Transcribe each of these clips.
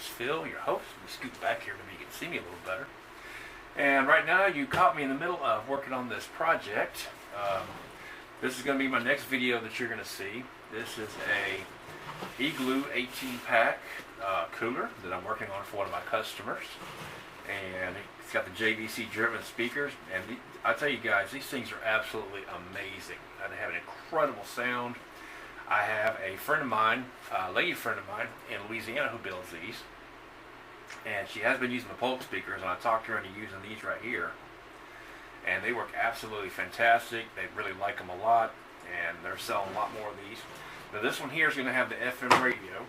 is Phil, your host. Let me scoot back here so you can see me a little better. And right now you caught me in the middle of working on this project. This is going to be my next video that you're going to see. This is a Igloo 18-pack cooler that I'm working on for one of my customers. And it's got the JVC driven speakers. And I tell you guys, these things are absolutely amazing. They have an incredible sound. I have a friend of mine, a lady friend of mine in Louisiana who builds these. And she has been using the Polk speakers, and I talked her into using these right here. And they work absolutely fantastic. They really like them a lot, and they're selling a lot more of these. Now this one here is going to have the FM radio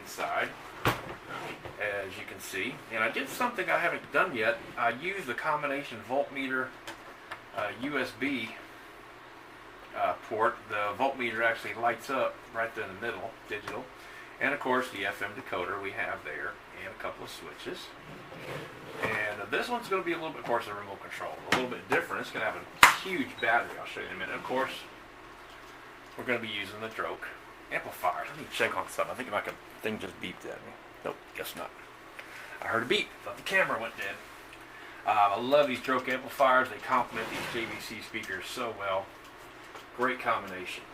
inside, as you can see. And I did something I haven't done yet. I used the combination voltmeter USB port. The voltmeter actually lights up right there in the middle, digital. And of course the FM decoder we have there, and a couple of switches. And this one's going to be a little bit, of course, a remote control. A little bit different. It's going to have a huge battery. I'll show you in a minute. Of course, we're going to be using the Droke amplifiers. Let me check on something. I think like a thing just beeped at me. Nope, guess not. I heard a beep. Thought the camera went dead. I love these Droke amplifiers. They complement these JVC speakers so well. Great combination.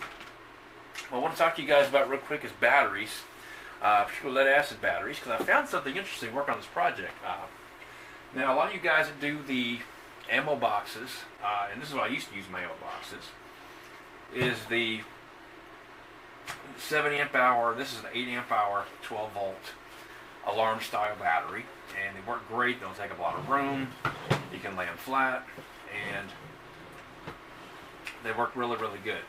What I want to talk to you guys about real quick is batteries. Particularly lead acid batteries, because I found something interesting working on this project. Now, a lot of you guys that do the ammo boxes, and this is what I used to use my ammo boxes, is the 7 amp hour, this is an 8 amp hour, 12 volt alarm style battery, and they work great. They don't take up a lot of room. You can lay them flat, and they work really, really good.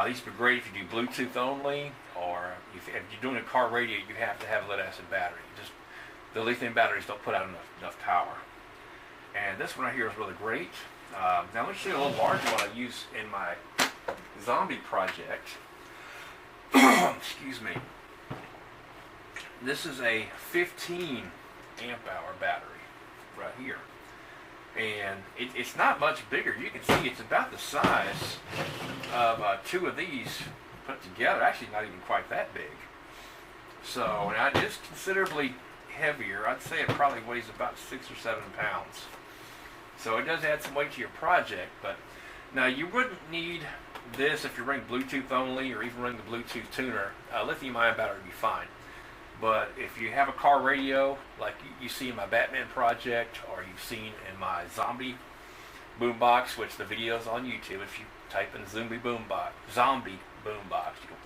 These would be great if you do Bluetooth only, or if you're doing a car radio, you have to have a lead acid battery. Just the lithium batteries don't put out enough power. And this one right here is really great. Now let me show you a little larger one I use in my zombie project. Excuse me. This is a 15 amp hour battery right here. And it's not much bigger. You can see it's about the size of two of these put together. Actually, not even quite that big. So, now it is considerably heavier. I'd say it probably weighs about 6 or 7 pounds. So it does add some weight to your project. But now you wouldn't need this if you're running Bluetooth only, or even running the Bluetooth tuner. Lithium-ion battery would be fine. But if you have a car radio, like you see in my Batman project, or you've seen in my zombie boombox, which the video's on YouTube, if you type in zombie boombox,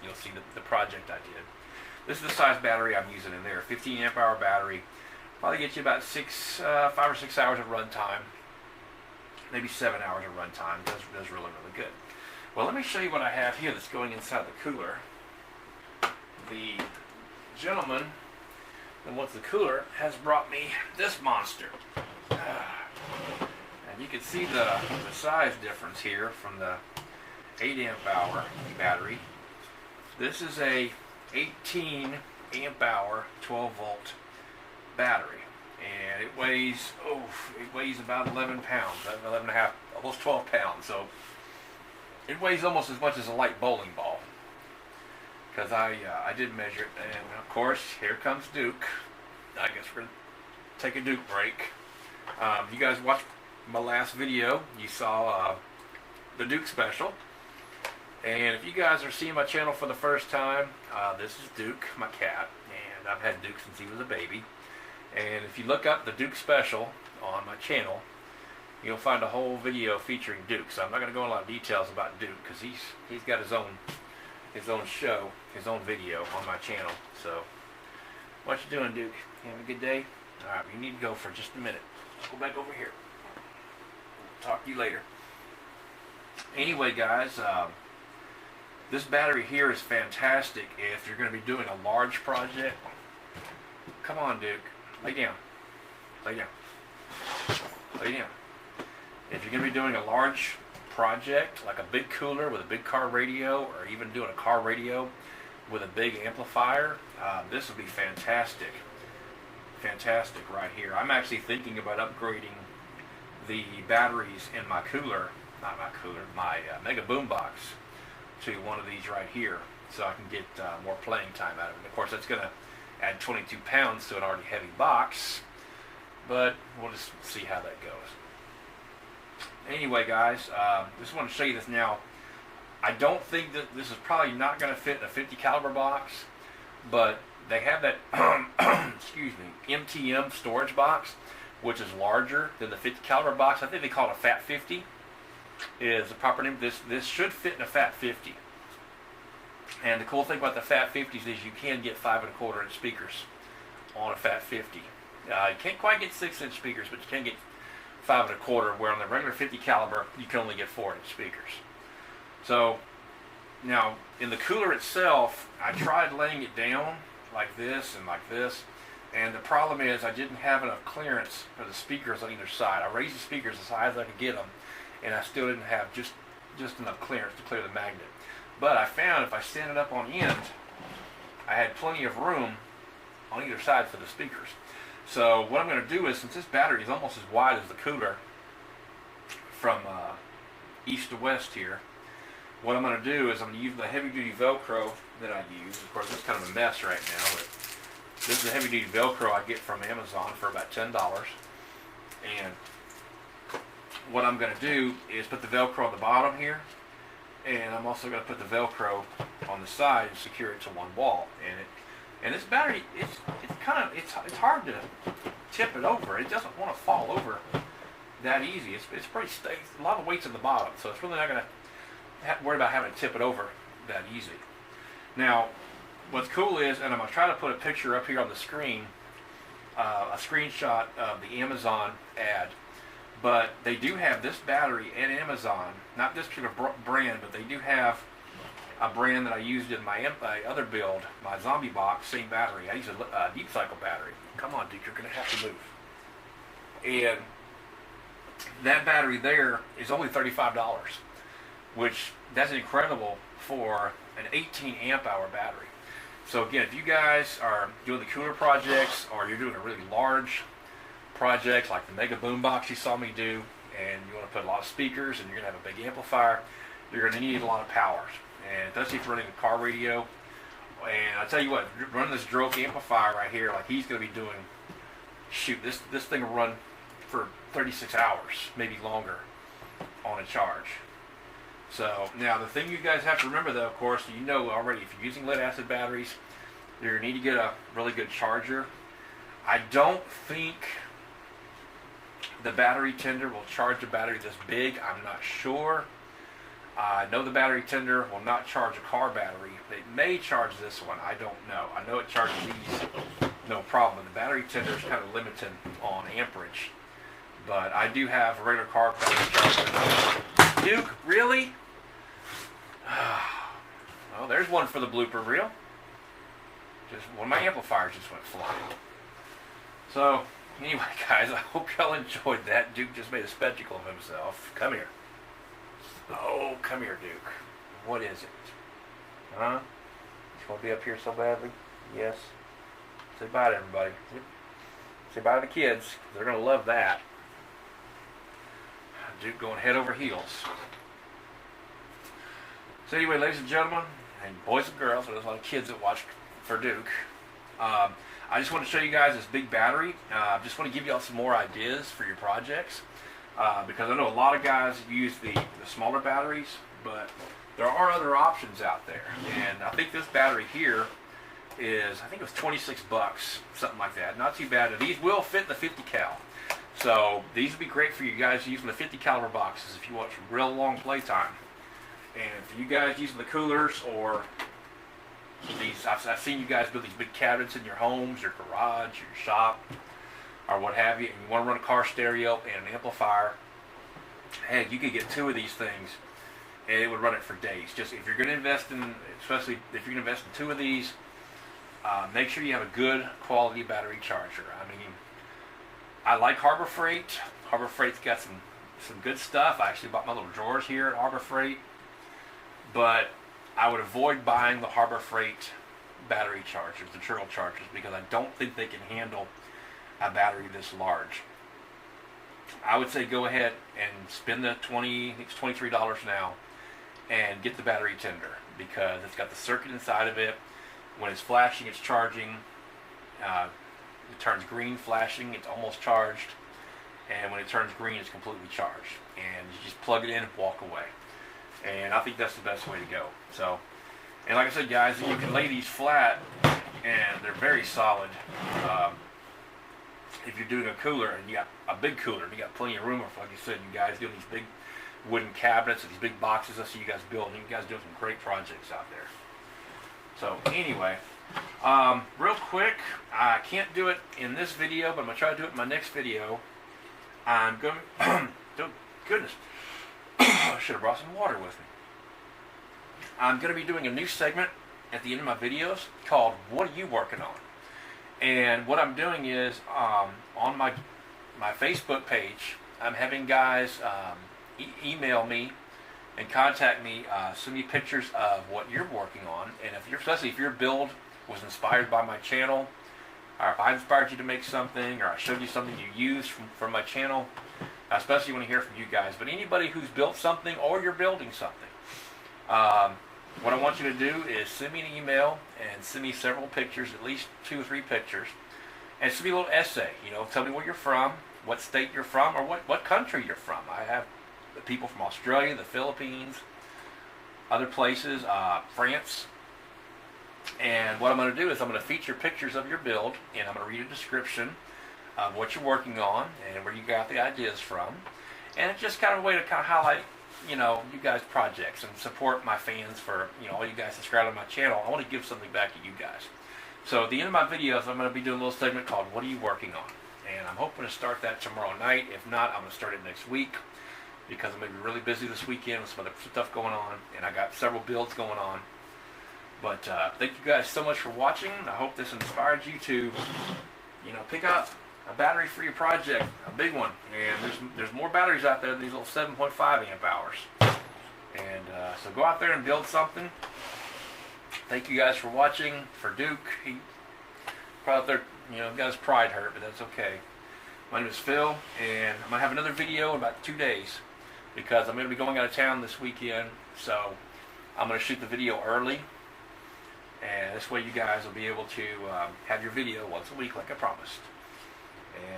you'll see the project I did. This is the size battery I'm using in there. 15 amp hour battery. Probably get you about 5 or 6 hours of run time. Maybe 7 hours of run time. Does really, really good. Well, let me show you what I have here that's going inside the cooler. The gentleman that wants the cooler has brought me this monster. And you can see the size difference here from the 8 amp hour battery. This is a 18 amp hour 12 volt battery, and it weighs about 11 pounds, 11 and a half, almost 12 pounds. So it weighs almost as much as a light bowling ball, because I did measure it. And of course, here comes Duke. I guess we're gonna take a Duke break. You guys watched my last video. You saw the Duke special. And if you guys are seeing my channel for the first time, this is Duke, my cat, and I've had Duke since he was a baby. And if you look up the Duke special on my channel, you'll find a whole video featuring Duke. So I'm not going to go into a lot of details about Duke, because he's got his own show, his own video on my channel. So what you doing, Duke? You having a good day? All right, you need to go for just a minute. Let's go back over here. Talk to you later. Anyway, guys, this battery here is fantastic if you're going to be doing a large project. Come on, Duke. Lay down. Lay down. Lay down. If you're going to be doing a large project, like a big cooler with a big car radio, or even doing a car radio with a big amplifier, this would be fantastic. Fantastic right here. I'm actually thinking about upgrading the batteries in my cooler, my Mega Boombox, to one of these right here, so I can get more playing time out of it. Of course, that's going to add 22 pounds to an already heavy box, but we'll just see how that goes. Anyway, guys, just want to show you this now. I don't think that this is probably not going to fit in a 50 caliber box, but they have that excuse me, MTM storage box, which is larger than the 50 caliber box. I think they call it a Fat 50 is the proper name. This should fit in a Fat 50. And the cool thing about the Fat 50s is you can get 5 1/4 inch speakers on a Fat 50. You can't quite get 6-inch speakers, but you can get 5 1/4, where on the regular 50 caliber you can only get 4-inch speakers. So now in the cooler itself, I tried laying it down like this and like this, and the problem is I didn't have enough clearance for the speakers on either side. I raised the speakers as high as I could get them, and I still didn't have just enough clearance to clear the magnet. But I found if I stand it up on end, I had plenty of room on either side for the speakers. So what I'm going to do is, since this battery is almost as wide as the cooler from east to west here, what I'm going to do is I'm going to use the heavy duty Velcro that I use. Of course, it's kind of a mess right now, but this is the heavy duty Velcro I get from Amazon for about $10. And what I'm going to do is put the Velcro on the bottom here, and I'm also going to put the Velcro on the side and secure it to one wall. And this battery, it's hard to tip it over. It doesn't want to fall over that easy. It's pretty stable. A lot of weight's in the bottom, so it's really not going to worry about having to tip it over that easy. Now, what's cool is, and I'm going to try to put a picture up here on the screen, a screenshot of the Amazon ad, but they do have this battery at Amazon, not this particular brand, but they do have a brand that I used in my other build, my zombie box, same battery. I use a deep cycle battery. Come on, Duke, you're going to have to move. And that battery there is only $35, which that's incredible for an 18 amp hour battery. So again, if you guys are doing the cooler projects, or you're doing a really large project like the Mega Boombox you saw me do, and you want to put a lot of speakers and you're going to have a big amplifier, you're going to need a lot of power. And especially if you're running a car radio. And I tell you what, running this Droke amplifier right here, like he's going to be doing, shoot, this thing will run for 36 hours, maybe longer, on a charge. So now the thing you guys have to remember, though, of course, you know already, if you're using lead acid batteries, you're going to need to get a really good charger. I don't think the battery tender will charge a battery this big. I'm not sure. I know the battery tender will not charge a car battery. It may charge this one. I don't know. I know it charges these no problem. The battery tender is kind of limited on amperage. But I do have a regular car battery charger. Duke, really? Well, there's one for the blooper reel. Just one of my amplifiers just went flying. So, anyway, guys, I hope y'all enjoyed that. Duke just made a spectacle of himself. Come here. Oh, come here, Duke. What is it? Huh? You want to be up here so badly? Yes. Say bye to everybody. Say bye to the kids. They're going to love that. Duke going head over heels. So anyway, ladies and gentlemen, and boys and girls, there's a lot of kids that watch for Duke. I just want to show you guys this big battery. Just want to give y'all some more ideas for your projects. Because I know a lot of guys use the smaller batteries, but there are other options out there. And I think this battery here is, I think it was 26 bucks, something like that. Not too bad. And these will fit the 50 cal. So these would be great for you guys using the 50 caliber boxes if you want some real long playtime. And for you guys using the coolers, or these, I've seen you guys build these big cabinets in your homes, your garage, your shop, or what have you, and you want to run a car stereo and an amplifier, heck, you could get 2 of these things and it would run it for days. Just if you're going to invest in, especially if you're going to invest in 2 of these, make sure you have a good quality battery charger. I mean, I like Harbor Freight. Harbor Freight's got some good stuff. I actually bought my little drawers here at Harbor Freight, but I would avoid buying the Harbor Freight battery chargers, the turtle chargers, because I don't think they can handle a battery this large. I would say go ahead and spend the I think it's $23 now, and get the battery tender, because it's got the circuit inside of it. When it's flashing, it's charging. It turns green, flashing. It's almost charged, and when it turns green, it's completely charged. And you just plug it in and walk away. And I think that's the best way to go. So, and like I said, guys, you can lay these flat, and they're very solid. If you're doing a cooler and you got a big cooler and you got plenty of room, or like you said, you guys doing these big wooden cabinets and these big boxes, I see you guys building. You guys doing some great projects out there. So anyway, real quick, I can't do it in this video, but I'm gonna try to do it in my next video. I'm going. Goodness, I should have brought some water with me. I'm going to be doing a new segment at the end of my videos called "What Are You Working On?" And what I'm doing is on my Facebook page, I'm having guys email me and contact me, send me pictures of what you're working on, and especially if your build was inspired by my channel, or if I inspired you to make something, or I showed you something you used from my channel. I especially want to hear from you guys, but anybody who's built something or you're building something. What I want you to do is send me an email and send me several pictures, at least 2 or 3 pictures, and send me a little essay. You know, tell me where you're from, what state you're from, or what country you're from. I have people from Australia, the Philippines, other places, France. And what I'm going to do is I'm going to feature pictures of your build, and I'm going to read a description of what you're working on and where you got the ideas from. And it's just kind of a way to kind of highlight, you know, you guys' projects and support my fans for, you know, all you guys subscribe to my channel. I want to give something back to you guys. So at the end of my videos, I'm going to be doing a little segment called "What Are You Working On?" And I'm hoping to start that tomorrow night. If not, I'm going to start it next week, because I'm going to be really busy this weekend with some other stuff going on, and I got several builds going on. But thank you guys so much for watching. I hope this inspired you to, you know, pick up a battery for your project, a big one. And there's more batteries out there than these little 7.5 amp hours. And so go out there and build something. Thank you guys for watching. For Duke, he probably out there, you know, got his pride hurt, but that's okay. My name is Phil, and I'm gonna have another video in about 2 days, because I'm gonna be going out of town this weekend. So I'm gonna shoot the video early, and this way you guys will be able to have your video once a week like I promised.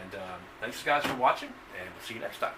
And thanks guys for watching, and we'll see you next time.